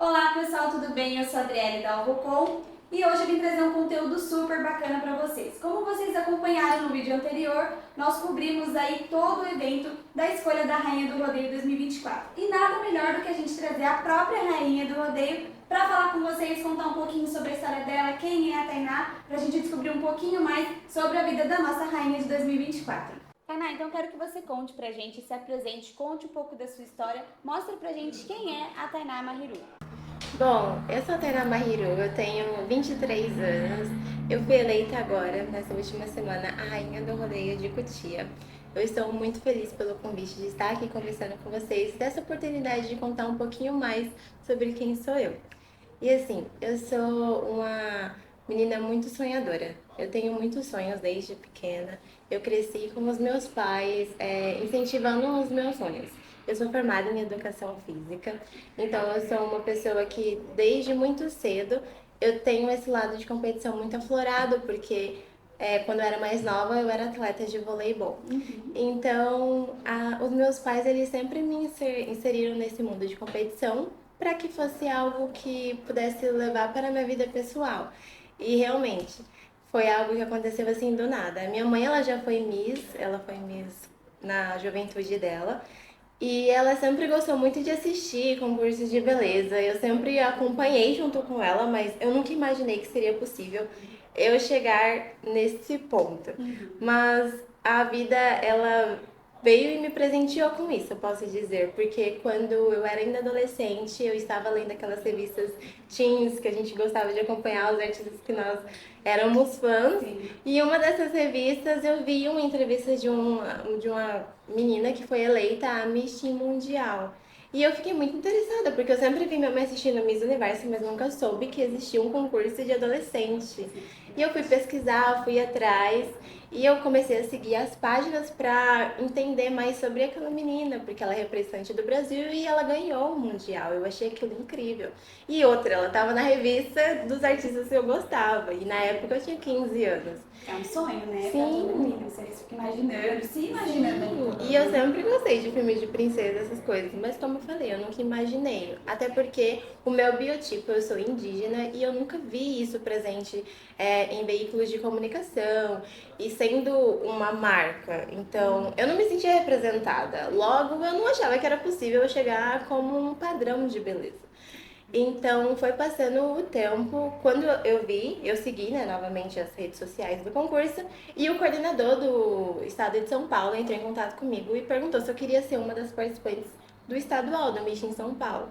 Olá pessoal, tudo bem? Eu sou a Adriele da Alvocom e hoje eu vim trazer um conteúdo super bacana para vocês. Como vocês acompanharam no vídeo anterior, nós cobrimos aí todo o evento da escolha da Rainha do Rodeio 2024. E nada melhor do que a gente trazer a própria Rainha do Rodeio para falar com vocês, contar um pouquinho sobre a história dela, quem é a Tainá, para a gente descobrir um pouquinho mais sobre a vida da nossa Rainha de 2024. Tainá, então quero que você conte pra gente, se apresente, conte um pouco da sua história, mostre pra gente quem é a Tainá Mahiru. Bom, eu sou a Tainá Mahiru, eu tenho 23 anos. Eu fui eleita agora, nessa última semana, a Rainha do Rodeio de Cotia. Eu estou muito feliz pelo convite de estar aqui conversando com vocês, dessa oportunidade de contar um pouquinho mais sobre quem sou eu. E assim, eu sou uma menina muito sonhadora. Eu tenho muitos sonhos desde pequena. Eu cresci com os meus pais, incentivando os meus sonhos. Eu sou formada em educação física, então eu sou uma pessoa que desde muito cedo eu tenho esse lado de competição muito aflorado, porque quando eu era mais nova eu era atleta de voleibol. Então, os meus pais eles sempre me inseriram nesse mundo de competição para que fosse algo que pudesse levar para a minha vida pessoal. E realmente foi algo que aconteceu assim do nada. A minha mãe ela já foi Miss, ela foi Miss na juventude dela. E ela sempre gostou muito de assistir concursos de beleza. Eu sempre acompanhei junto com ela, mas eu nunca imaginei que seria possível eu chegar nesse ponto. Mas a vida, ela veio e me presenteou com isso, eu posso dizer, porque quando eu era ainda adolescente, eu estava lendo aquelas revistas teens que a gente gostava de acompanhar os artistas que nós éramos fãs. Sim. E uma dessas revistas eu vi uma entrevista de uma menina que foi eleita a Miss Teen Mundial. E eu fiquei muito interessada, porque eu sempre vi minha mãe assistindo Miss Universo, mas nunca soube que existia um concurso de adolescente. E eu fui pesquisar, fui atrás, e eu comecei a seguir as páginas para entender mais sobre aquela menina, porque ela é representante do Brasil e ela ganhou o Mundial. Eu achei aquilo incrível. E outra, ela estava na revista dos artistas que eu gostava, e na época eu tinha 15 anos. É um sonho, né? Pra toda Sim, menina. Você fica imaginando, se imaginando ali. e eu sempre gostei de filmes de princesa, essas coisas, mas como eu falei, eu nunca imaginei. Até porque o meu biotipo, eu sou indígena e eu nunca vi isso presente em veículos de comunicação e sendo uma marca. Então, eu não me sentia representada. Logo, eu não achava que era possível eu chegar como um padrão de beleza. Então foi passando o tempo, quando eu vi, eu segui né, novamente as redes sociais do concurso e o coordenador do estado de São Paulo entrou em contato comigo e perguntou se eu queria ser uma das participantes do estadual, do Miss em São Paulo.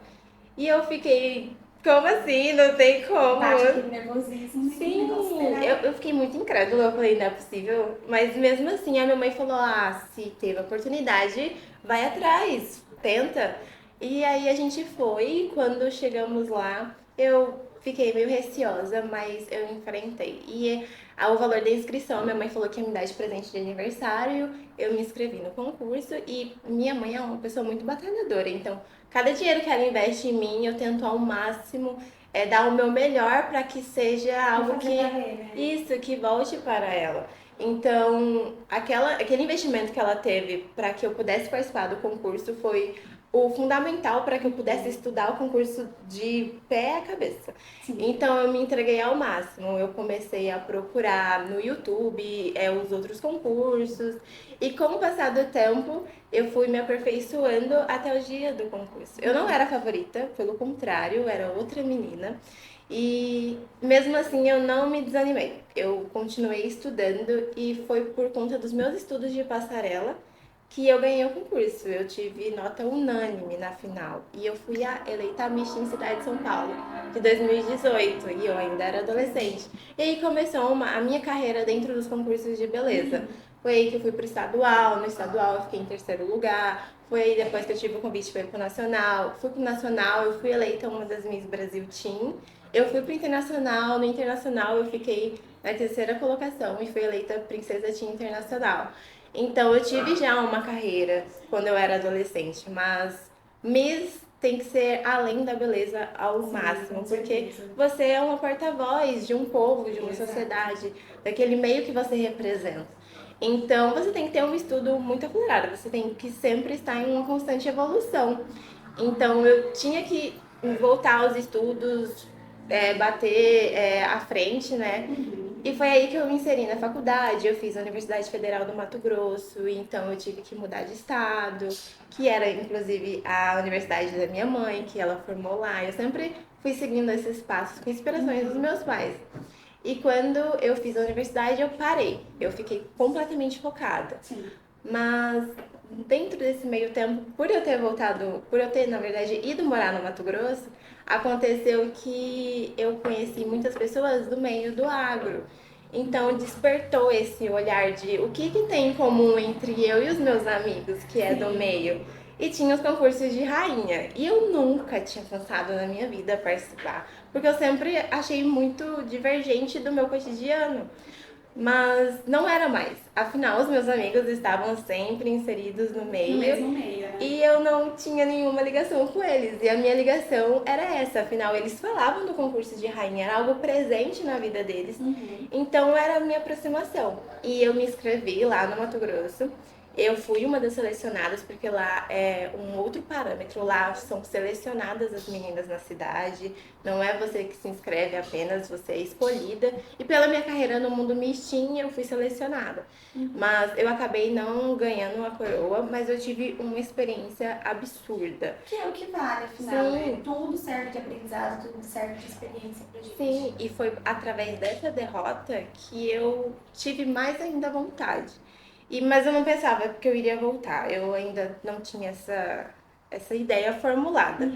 E eu fiquei, como assim? Não tem como. Bate aquele nervosismo, aquele Sim, negócio pegar. eu fiquei muito incrédula, eu falei, não é possível. Mas mesmo assim, a minha mãe falou, ah, se teve oportunidade, vai atrás, tenta. E aí a gente foi, e quando chegamos lá, eu fiquei meio receosa, mas eu enfrentei. E o valor da inscrição, minha mãe falou que ia me dar de presente de aniversário, eu me inscrevi no concurso e minha mãe é uma pessoa muito batalhadora, então cada dinheiro que ela investe em mim, eu tento ao máximo dar o meu melhor para que seja algo Pra fazer que valer, né? isso que volte para ela. Então, aquele investimento que ela teve para que eu pudesse participar do concurso foi o fundamental para que eu pudesse estudar o concurso de pé à cabeça. Sim. Então, eu me entreguei ao máximo. Eu comecei a procurar no YouTube os outros concursos. E com o passar do tempo, eu fui me aperfeiçoando até o dia do concurso. Eu não era a favorita, pelo contrário, eu era outra menina. E mesmo assim eu não me desanimei. Eu continuei estudando e foi por conta dos meus estudos de passarela que eu ganhei o concurso. Eu tive nota unânime na final e eu fui a eleita Miss em Cidade de São Paulo de 2018 e eu ainda era adolescente. E aí começou a minha carreira dentro dos concursos de beleza. Foi aí que eu fui pro estadual, no estadual eu fiquei em terceiro lugar. Foi aí depois que eu tive o convite para ir pro nacional. Fui pro nacional, eu fui eleita uma das Miss Brasil Teen. Eu fui pro internacional, no internacional eu fiquei na terceira colocação e fui eleita Princesa Teen Internacional. Então eu tive já uma carreira quando eu era adolescente, mas Miss tem que ser além da beleza ao máximo, com porque certeza. você é uma porta-voz de um povo, de uma Exato. sociedade, daquele meio que você representa. Então você tem que ter um estudo muito aflorado, você tem que sempre estar em uma constante evolução. Então eu tinha que voltar aos estudos, bater à frente, né? E foi aí que eu me inseri na faculdade, eu fiz a Universidade Federal do Mato Grosso, então eu tive que mudar de estado, que era inclusive a universidade da minha mãe, que ela formou lá. Eu sempre fui seguindo esses passos com inspirações dos meus pais. E quando eu fiz a universidade, eu parei. Eu fiquei completamente focada. Sim. Mas dentro desse meio tempo, por eu ter, na verdade, ido morar no Mato Grosso, aconteceu que eu conheci muitas pessoas do meio do agro. Então despertou esse olhar de o que tem em comum entre eu e os meus amigos, que é do meio. E tinha os concursos de rainha. E eu nunca tinha pensado na minha vida participar, porque eu sempre achei muito divergente do meu cotidiano. Mas não era mais. Afinal, os meus amigos estavam sempre inseridos no No meio mesmo meio, né? e eu não tinha nenhuma ligação com eles. E a minha ligação era essa. Afinal, eles falavam do concurso de rainha, era algo presente na vida deles. Então, era a minha aproximação. E eu me inscrevi lá no Mato Grosso. Eu fui uma das selecionadas, porque lá é um outro parâmetro. Lá são selecionadas as meninas na cidade. Não é você que se inscreve apenas, você é escolhida. E pela minha carreira no mundo Mistin, eu fui selecionada. Mas eu acabei não ganhando a coroa, mas eu tive uma experiência absurda. Que é o que vale, afinal, Sim. né? Tudo serve de aprendizado, tudo serve de experiência pra gente. Sim, e foi através dessa derrota que eu tive mais ainda vontade. Mas eu não pensava que eu iria voltar, eu ainda não tinha essa ideia formulada.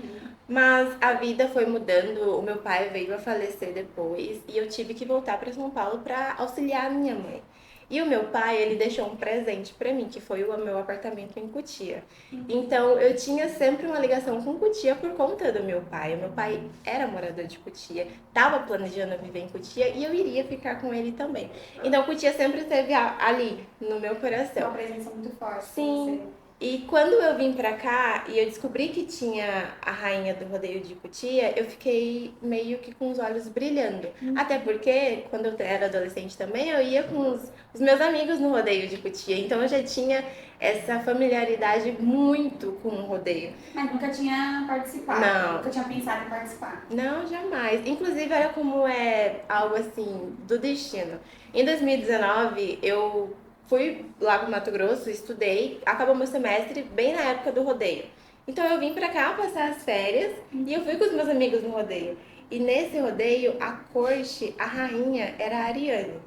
Mas a vida foi mudando, o meu pai veio a falecer depois e eu tive que voltar para São Paulo para auxiliar a minha mãe. E o meu pai, ele deixou um presente para mim, que foi o meu apartamento em Cotia. Então eu tinha sempre uma ligação com Cotia por conta do meu pai. O meu pai era morador de Cotia, estava planejando viver em Cotia e eu iria ficar com ele também. Então Cotia sempre esteve ali no meu coração. Uma presença muito forte. Sim. E quando eu vim pra cá e eu descobri que tinha a rainha do rodeio de Cotia, eu fiquei meio que com os olhos brilhando. Até porque, quando eu era adolescente também, eu ia com os meus amigos no rodeio de Cotia. Então eu já tinha essa familiaridade muito com o rodeio. Mas nunca tinha participado. Não. Nunca tinha pensado em participar. Não, jamais. Inclusive, olha como é algo assim do destino. Em 2019, eu fui lá pro Mato Grosso, estudei, acabou meu semestre bem na época do rodeio. Então eu vim pra cá passar as férias e eu fui com os meus amigos no rodeio. E nesse rodeio, a corte, a rainha era a Ariane.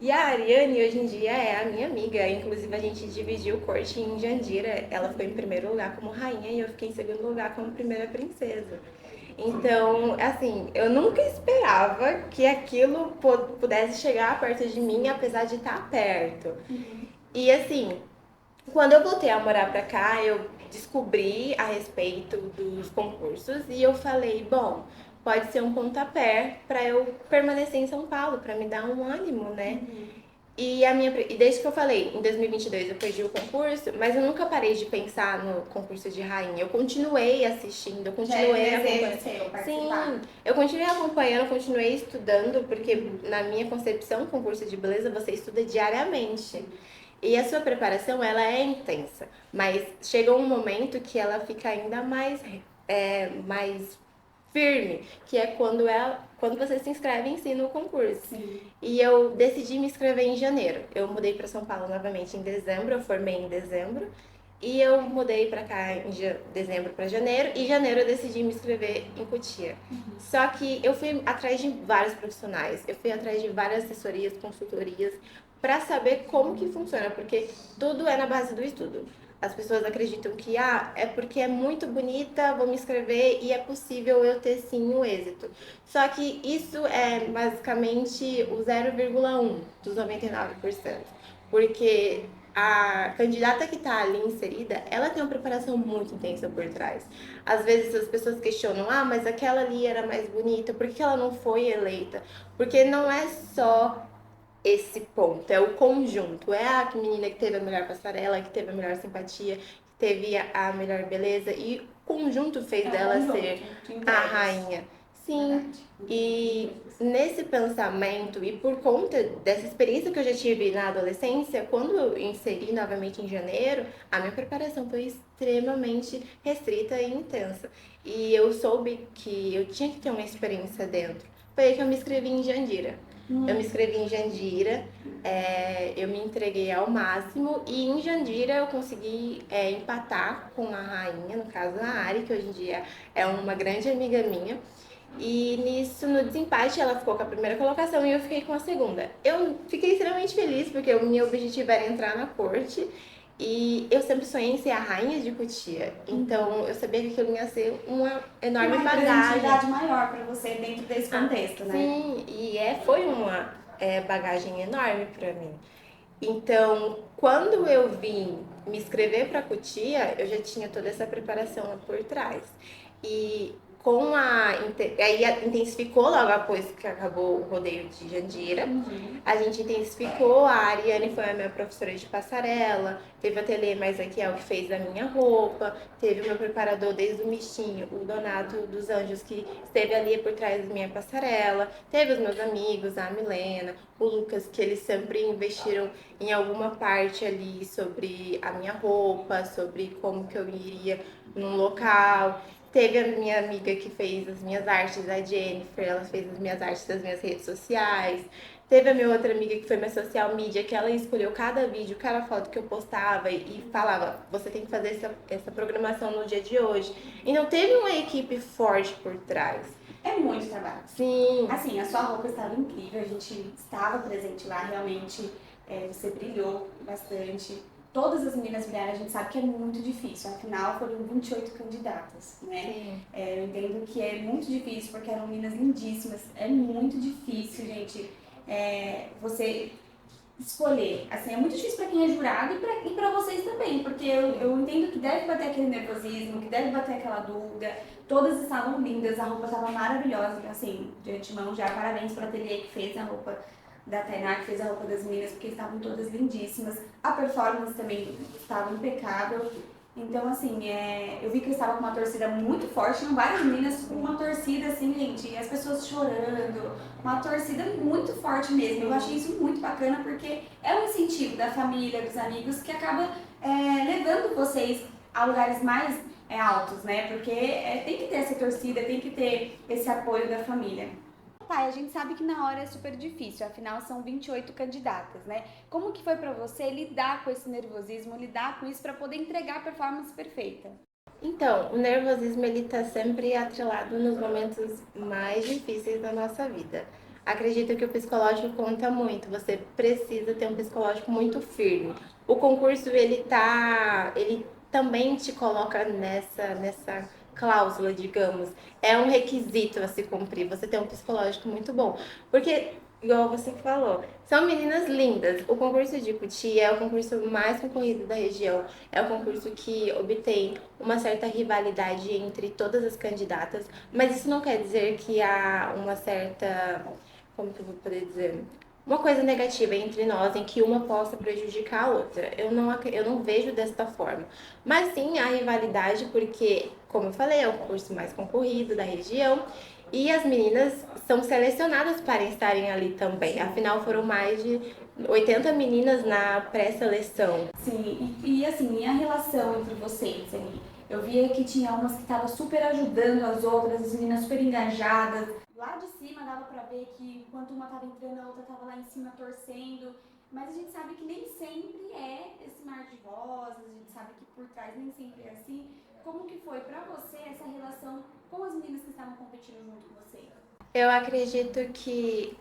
E a Ariane hoje em dia é a minha amiga. Inclusive a gente dividiu o corte em Jandira. Ela foi em primeiro lugar como rainha e eu fiquei em segundo lugar como primeira princesa. Então, assim, eu nunca esperava que aquilo pudesse chegar perto de mim, apesar de estar perto. E assim, quando eu voltei a morar pra cá, eu descobri a respeito dos concursos e eu falei, bom, pode ser um pontapé pra eu permanecer em São Paulo, pra me dar um ânimo, né? E desde que eu falei, em 2022 eu perdi o concurso, mas eu nunca parei de pensar no concurso de rainha. Eu continuei assistindo, eu continuei acompanhando. Sim, eu continuei acompanhando, continuei estudando, porque na minha concepção, concurso de beleza você estuda diariamente. E a sua preparação, ela é intensa, mas chega um momento que ela fica ainda mais firme, que é quando você se inscreve em si no concurso. Sim. E eu decidi me inscrever em janeiro. Eu mudei para São Paulo novamente em dezembro, eu formei em dezembro. E eu mudei para cá em dezembro para janeiro. E em janeiro eu decidi me inscrever em Cotia. Só que eu fui atrás de vários profissionais. Eu fui atrás de várias assessorias, consultorias, para saber como que funciona. Porque tudo é na base do estudo. As pessoas acreditam que é porque é muito bonita, vou me inscrever e é possível eu ter sim o êxito. Só que isso é basicamente o 0,1 dos 99%. Porque a candidata que está ali inserida, ela tem uma preparação muito intensa por trás. Às vezes as pessoas questionam, mas aquela ali era mais bonita, por que ela não foi eleita? Porque não é só esse ponto, é o conjunto. É a menina que teve a melhor passarela, que teve a melhor simpatia, que teve a melhor beleza. E o conjunto fez dela ser a rainha. Sim, e nesse pensamento e por conta dessa experiência que eu já tive na adolescência, quando eu inseri novamente em janeiro, a minha preparação foi extremamente restrita e intensa. E eu soube que eu tinha que ter uma experiência dentro. Foi aí que eu me inscrevi em Jandira. Eu me inscrevi em Jandira, eu me entreguei ao máximo e em Jandira eu consegui empatar com a rainha, no caso a Ari, que hoje em dia é uma grande amiga minha. E nisso, no desempate, ela ficou com a primeira colocação e eu fiquei com a segunda. Eu fiquei extremamente feliz porque o meu objetivo era entrar na corte e eu sempre sonhei em ser a rainha de Cotia. Então eu sabia que aquilo ia ser uma enorme Uma bagagem. representatividade maior para você dentro desse contexto, né? Sim, e foi uma bagagem enorme para mim. Então, quando eu vim me inscrever para a Cotia, eu já tinha toda essa preparação lá por trás. E aí intensificou logo após que acabou o rodeio de Jandira. A gente intensificou, a Ariane foi a minha professora de passarela, teve o ateliê mais aqui é o que fez a minha roupa, teve o meu preparador desde o mistinho, o Donato dos Anjos, que esteve ali por trás da minha passarela, teve os meus amigos, a Milena, o Lucas, que eles sempre investiram em alguma parte ali sobre a minha roupa, sobre como que eu iria num local. Teve a minha amiga que fez as minhas artes, a Jennifer, ela fez as minhas artes das minhas redes sociais. Teve a minha outra amiga que foi minha social media, que ela escolheu cada vídeo, cada foto que eu postava e falava, você tem que fazer essa programação no dia de hoje. Então teve uma equipe forte por trás. É muito trabalho. Sim. Assim, a sua roupa estava incrível, a gente estava presente lá, realmente você brilhou bastante. Todas as meninas brilharam, a gente sabe que é muito difícil, afinal foram 28 candidatas, né? Sim. Eu entendo que é muito difícil porque eram meninas lindíssimas, é muito difícil, gente, você escolher. Assim, é muito difícil para quem é jurado e para vocês também, porque eu entendo que deve bater aquele nervosismo, que deve bater aquela dúvida. Todas estavam lindas, a roupa estava maravilhosa, então, assim, de antemão já parabéns para o ateliê que fez a roupa da Tainá, que fez a roupa das meninas, porque estavam todas lindíssimas. A performance também estava impecável. Então, assim, eu vi que eu estava com uma torcida muito forte, tinham várias meninas com uma torcida, assim, gente, e as pessoas chorando, uma torcida muito forte mesmo. Eu achei isso muito bacana, porque é um incentivo da família, dos amigos, que acaba levando vocês a lugares mais altos, né? Porque tem que ter essa torcida, tem que ter esse apoio da família. Tá, a gente sabe que na hora é super difícil, afinal são 28 candidatas, né? Como que foi pra você lidar com esse nervosismo, lidar com isso pra poder entregar a performance perfeita? Então, o nervosismo ele tá sempre atrelado nos momentos mais difíceis da nossa vida. Acredito que o psicológico conta muito, você precisa ter um psicológico muito firme. O concurso ele também te coloca nessa cláusula, digamos. É um requisito a se cumprir, você tem um psicológico muito bom. Porque, igual você falou, são meninas lindas. O concurso de Cotia é o concurso mais concorrido da região. É o concurso que obtém uma certa rivalidade entre todas as candidatas. Mas isso não quer dizer que há uma certa... Como que eu vou poder dizer? Uma coisa negativa entre nós, em que uma possa prejudicar a outra. Eu não vejo desta forma. Mas sim a rivalidade, porque, como eu falei, é o curso mais concorrido da região. E as meninas são selecionadas para estarem ali também. Afinal, foram mais de 80 meninas na pré-seleção. Sim, e assim, e a relação entre vocês ali? Eu via que tinha umas que estavam super ajudando as outras, as meninas super engajadas. Lá de cima dava pra ver que enquanto uma tava entrando, a outra tava lá em cima torcendo. Mas a gente sabe que nem sempre é esse mar de rosas, a gente sabe que por trás nem sempre é assim. Como que foi pra você essa relação com as meninas que estavam competindo junto com você? Eu acredito que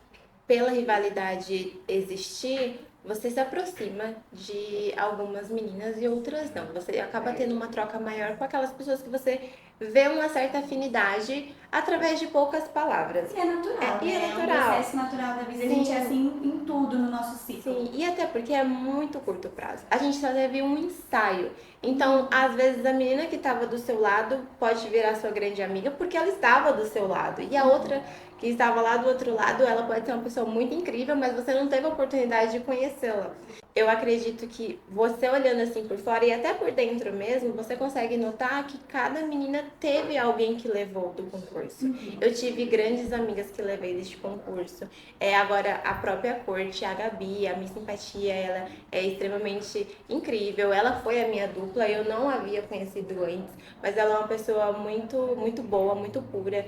pela rivalidade existir, você se aproxima de algumas meninas e outras não. Você acaba tendo uma troca maior com aquelas pessoas que você vê uma certa afinidade através de poucas palavras. E é natural, E é né? natural. É um processo natural da vida. A gente é assim em tudo no nosso ciclo. Sim, e até porque é muito curto prazo. A gente só teve um ensaio. Então, às vezes, a menina que estava do seu lado pode virar sua grande amiga porque ela estava do seu lado. E a outra que estava lá do outro lado, ela pode ser uma pessoa muito incrível, mas você não teve a oportunidade de conhecê-la. eu acredito que você olhando assim por fora e até por dentro mesmo, você consegue notar que cada menina teve alguém que levou do concurso. Eu tive grandes amigas que levei deste concurso. Agora, a própria corte, a Gabi, a Miss Simpatia, ela é extremamente incrível. Ela foi a minha dupla, eu não a havia conhecido antes, mas ela é uma pessoa muito, muito boa, muito pura.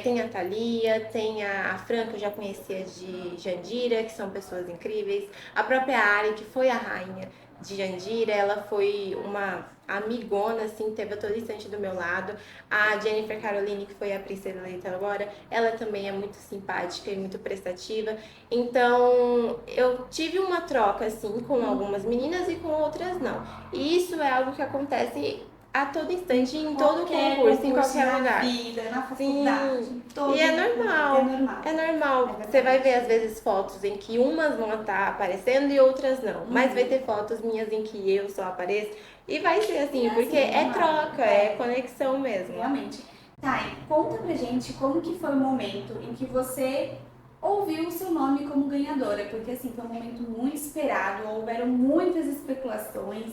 Tem a Thalia, tem a Fran, que eu já conhecia de Jandira, que são pessoas incríveis. A própria Ari, que foi a rainha de Jandira, ela foi uma amigona, assim, teve a todo instante do meu lado. A Jennifer Caroline, que foi a princesa eleita agora, ela também é muito simpática e muito prestativa. Então, eu tive uma troca, assim, com algumas meninas e com outras não. E isso é algo que acontece a todo instante, em todo concurso, em qualquer na lugar. vida, na faculdade, Sim, todo e é normal. normal. É normal. É Você vai ver verdade. às vezes fotos em que umas vão estar aparecendo e outras não. Mas vai ter fotos minhas em que eu só apareço. E vai ser assim, É porque assim, é normal. troca, é conexão mesmo. Realmente. Tá, e conta pra gente como que foi o momento em que você ouviu o seu nome como ganhadora, porque assim, foi um momento muito esperado, houveram muitas especulações,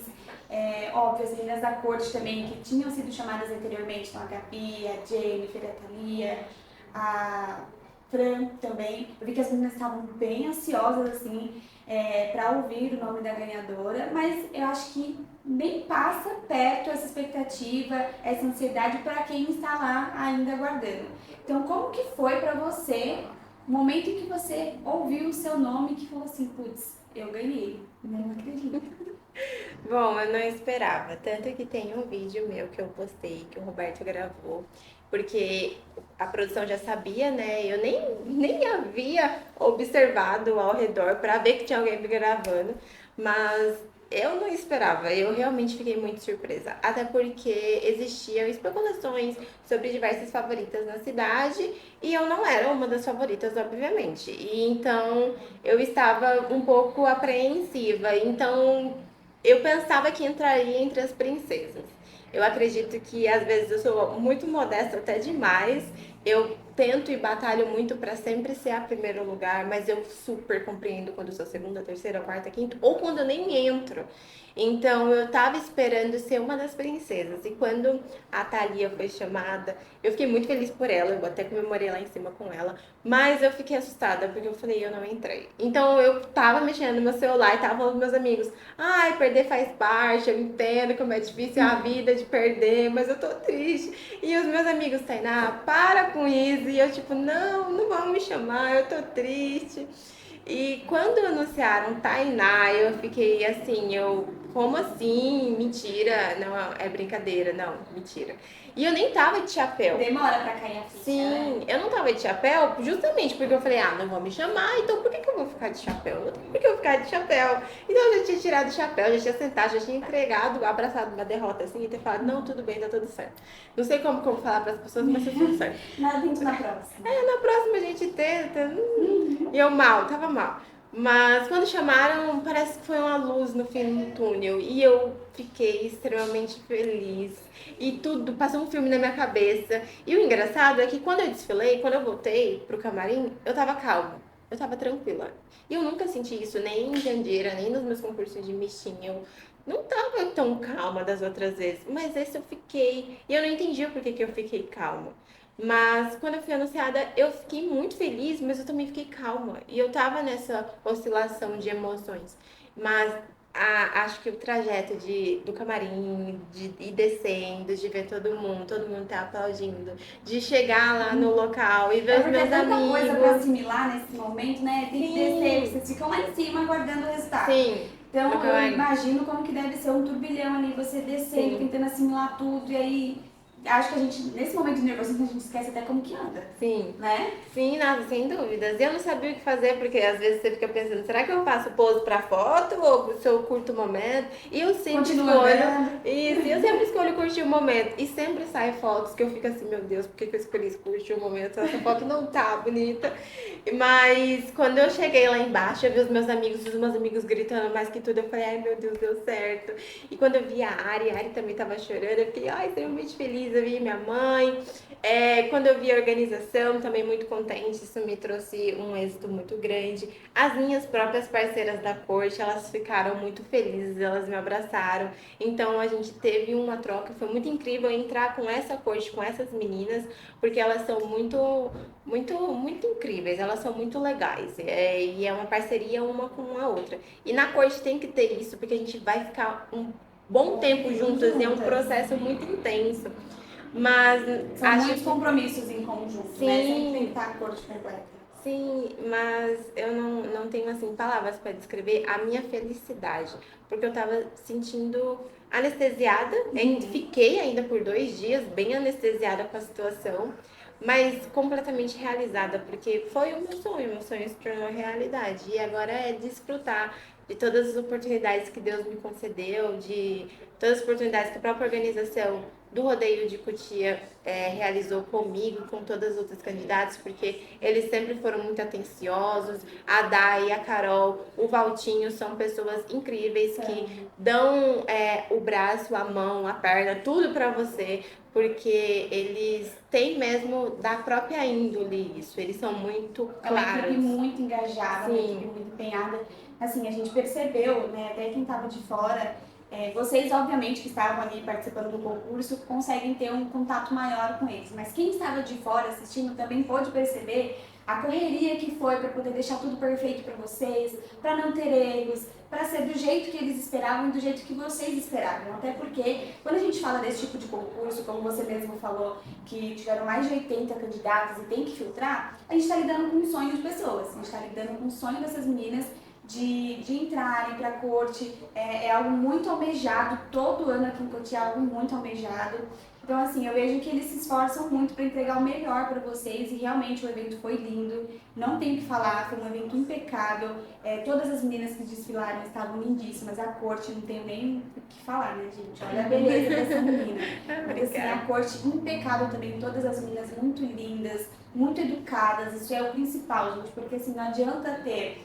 óbvio, as meninas da corte também, que tinham sido chamadas anteriormente, então a Gabi, a Jennifer, a Thalia, a Fran também, eu vi que as meninas estavam bem ansiosas, assim, para ouvir o nome da ganhadora, mas eu acho que nem passa perto essa expectativa, essa ansiedade para quem está lá ainda aguardando. Então, como que foi para você o momento em que você ouviu o seu nome e que falou assim, putz, eu ganhei, não acredito. Bom, eu não esperava. Tanto que tem um vídeo meu que eu postei, que o Roberto gravou, porque a produção já sabia, né? Eu nem havia observado ao redor para ver que tinha alguém me gravando, mas eu não esperava. Eu realmente fiquei muito surpresa. Até porque existiam especulações sobre diversas favoritas na cidade e eu não era uma das favoritas, obviamente. E então eu estava um pouco apreensiva. Então eu pensava que entraria entre as princesas. Eu acredito que às vezes eu sou muito modesta até demais. Eu tento e batalho muito para sempre ser a primeiro lugar, mas eu super compreendo quando eu sou segunda, terceira, quarta, quinta, ou quando eu nem entro. Então eu tava esperando ser uma das princesas. E quando a Thalia foi chamada, eu fiquei muito feliz por ela. Eu até comemorei lá em cima com ela. Mas eu fiquei assustada porque eu falei, eu não entrei. Então eu tava mexendo no meu celular e tava falando com meus amigos. Ai, perder faz parte, eu entendo como é difícil a vida de perder, mas eu tô triste. E os meus amigos, Tainá, para com isso. E eu, tipo, não vão me chamar, eu tô triste. E quando anunciaram Tainá, eu fiquei assim, como assim? Mentira, não, é brincadeira, não, mentira. E eu nem tava de chapéu. Demora pra cair a ficha, Sim, né? eu não tava de chapéu justamente porque eu falei, não vão me chamar, então por que eu vou ficar de chapéu? Não tem por que eu ficar de chapéu. Então eu já tinha tirado o chapéu, já tinha sentado, já tinha entregado, abraçado uma derrota assim e ter falado, não, tudo bem, tá tudo certo. Não sei como que eu vou falar pras pessoas, mas tá tudo certo. Nada gente na próxima. Na próxima a gente tenta. E eu tava mal. Mas quando chamaram, parece que foi uma luz no fim do túnel. E eu fiquei extremamente feliz. E tudo, passou um filme na minha cabeça. E o engraçado é que quando eu desfilei, quando eu voltei pro camarim, eu tava calma. Eu tava tranquila. E eu nunca senti isso nem em Jandira, nem nos meus concursos de mixinho. Eu não tava tão calma das outras vezes. Mas esse eu fiquei. E eu não entendi o porquê que eu fiquei calma. Mas quando eu fui anunciada, eu fiquei muito feliz, mas eu também fiquei calma. E eu tava nessa oscilação de emoções. Mas acho que o trajeto do camarim, de ir descendo, de ver todo mundo tá aplaudindo, de chegar lá no local e ver os Porque é meus tanta coisa pra amigos. assimilar nesse momento, né? Tem que Sim. descer, vocês ficam lá em cima aguardando o resultado. Sim. Então no eu camarim. imagino como que deve ser um turbilhão ali, você descendo, Sim. tentando assimilar tudo, e aí acho que a gente, nesse momento de nervosismo, a gente esquece até como que anda, Sim. né? Sim, nada, sem dúvidas. E eu não sabia o que fazer, porque às vezes você fica pensando, será que eu faço pose pra foto ou se eu curto o momento? E eu sempre Continua escolho. andando. Isso, e eu sempre escolho curtir o momento. E sempre sai fotos que eu fico assim, meu Deus, por que eu escolhi curtir o momento? Essa foto não tá bonita. Mas quando eu cheguei lá embaixo, eu vi os meus amigos gritando mais que tudo. Eu falei, ai meu Deus, deu certo. E quando eu vi a Ari também tava chorando, eu fiquei, ai, extremamente feliz. feliz, eu vi minha mãe. Quando eu vi a organização, também muito contente, isso me trouxe um êxito muito grande. As minhas próprias parceiras da corte, elas ficaram muito felizes, elas me abraçaram. Então a gente teve uma troca, foi muito incrível entrar com essa corte, com essas meninas, porque elas são muito incríveis, elas são muito legais. E é uma parceria uma com a outra. E na corte tem que ter isso, porque a gente vai ficar um bom tempo juntas e é um processo muito intenso. Mas São acho muitos que compromissos em conjunto, sim, né? Sempre tem que estar a corte completa. sim, mas eu não tenho assim palavras para descrever a minha felicidade, porque eu tava sentindo anestesiada, fiquei ainda por 2 dias bem anestesiada com a situação, mas completamente realizada, porque foi o meu sonho se tornou realidade e agora é desfrutar de todas as oportunidades que Deus me concedeu, de todas as oportunidades que a própria organização do Rodeio de Cotia realizou comigo, com todas as outras candidatas, porque eles sempre foram muito atenciosos. A Dai, a Carol, o Valtinho são pessoas incríveis que dão o braço, a mão, a perna, tudo para você, porque eles têm mesmo da própria índole isso, eles são muito É uma equipe claros. muito engajada, uma equipe muito empenhada. Assim, a gente percebeu, né, até quem estava de fora, vocês, obviamente, que estavam ali participando do concurso, conseguem ter um contato maior com eles. Mas quem estava de fora assistindo também pôde perceber a correria que foi para poder deixar tudo perfeito para vocês, para não ter erros, para ser do jeito que eles esperavam e do jeito que vocês esperavam. Até porque, quando a gente fala desse tipo de concurso, como você mesmo falou, que tiveram mais de 80 candidatos e tem que filtrar, a gente está lidando com o sonho de pessoas. A gente está lidando com o sonho dessas meninas de entrarem para a corte. É algo muito almejado, todo ano aqui em Cotia é algo muito almejado. Então, assim, eu vejo que eles se esforçam muito para entregar o melhor para vocês e realmente o evento foi lindo, não tenho o que falar, foi um evento impecável. Todas as meninas que desfilaram estavam lindíssimas, a corte, não tenho nem o que falar, né, gente? Olha a beleza dessa menina. Mas, assim, a corte impecável também, todas as meninas muito lindas, muito educadas, isso é o principal, gente, porque assim, não adianta ter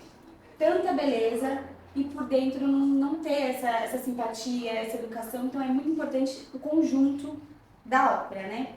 tanta beleza e por dentro não ter essa simpatia, essa educação. Então é muito importante o conjunto da ópera, né?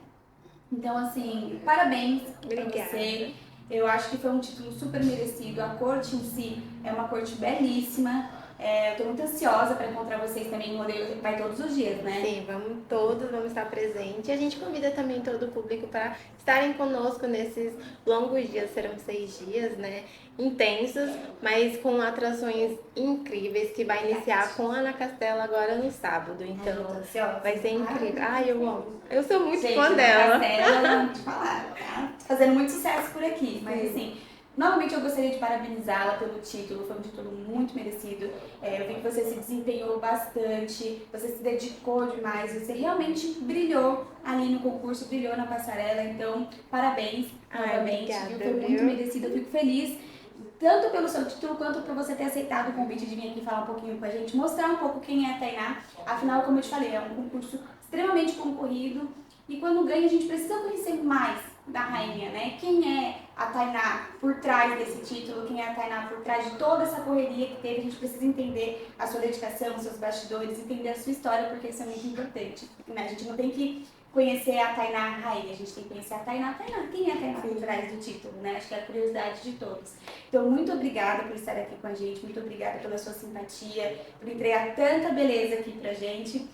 Então, assim, parabéns pra você. Eu acho que foi um título super merecido. A corte em si é uma corte belíssima. Eu tô muito ansiosa para encontrar vocês também no rodeio, vai todos os dias, né? Sim, vamos estar presentes. E a gente convida também todo o público para estarem conosco nesses longos dias, serão 6 dias, né? Intensos, mas com atrações incríveis que vai iniciar com a Ana Castela agora no sábado. Então, vai ser incrível. Ai, eu amo. Eu sou muito fã dela. Castela, não te falar, tá? Fazendo muito sucesso por aqui, mas assim. Novamente eu gostaria de parabenizá-la pelo título, foi um título muito merecido. Eu vi que você se desempenhou bastante, você se dedicou demais, você realmente brilhou ali no concurso, brilhou na passarela, então parabéns novamente. Obrigada, foi muito merecido, eu fico feliz, tanto pelo seu título quanto por você ter aceitado o convite de vir aqui falar um pouquinho com a gente, mostrar um pouco quem é a Tainá. Afinal, como eu te falei, é um concurso extremamente concorrido e quando ganha a gente precisa conhecer mais da rainha, né? Quem é a Tainá por trás desse título, quem é a Tainá por trás de toda essa correria que teve. A gente precisa entender a sua dedicação, os seus bastidores, entender a sua história, porque isso é muito importante, né? A gente não tem que conhecer a Tainá rainha, a gente tem que conhecer a Tainá. Quem é a Tainá por trás do título, né? Acho que é a curiosidade de todos. Então, muito obrigada por estar aqui com a gente, muito obrigada pela sua simpatia, por entregar tanta beleza aqui pra gente.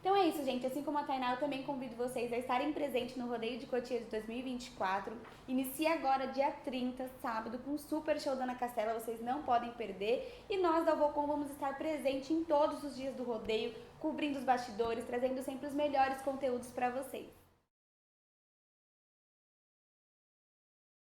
Então é isso, gente. Assim como a Tainá, eu também convido vocês a estarem presentes no Rodeio de Cotia de 2024. Inicia agora, dia 30, sábado, com o super show da Ana Castela. Vocês não podem perder. E nós da Alvocom vamos estar presentes em todos os dias do rodeio, cobrindo os bastidores, trazendo sempre os melhores conteúdos para vocês.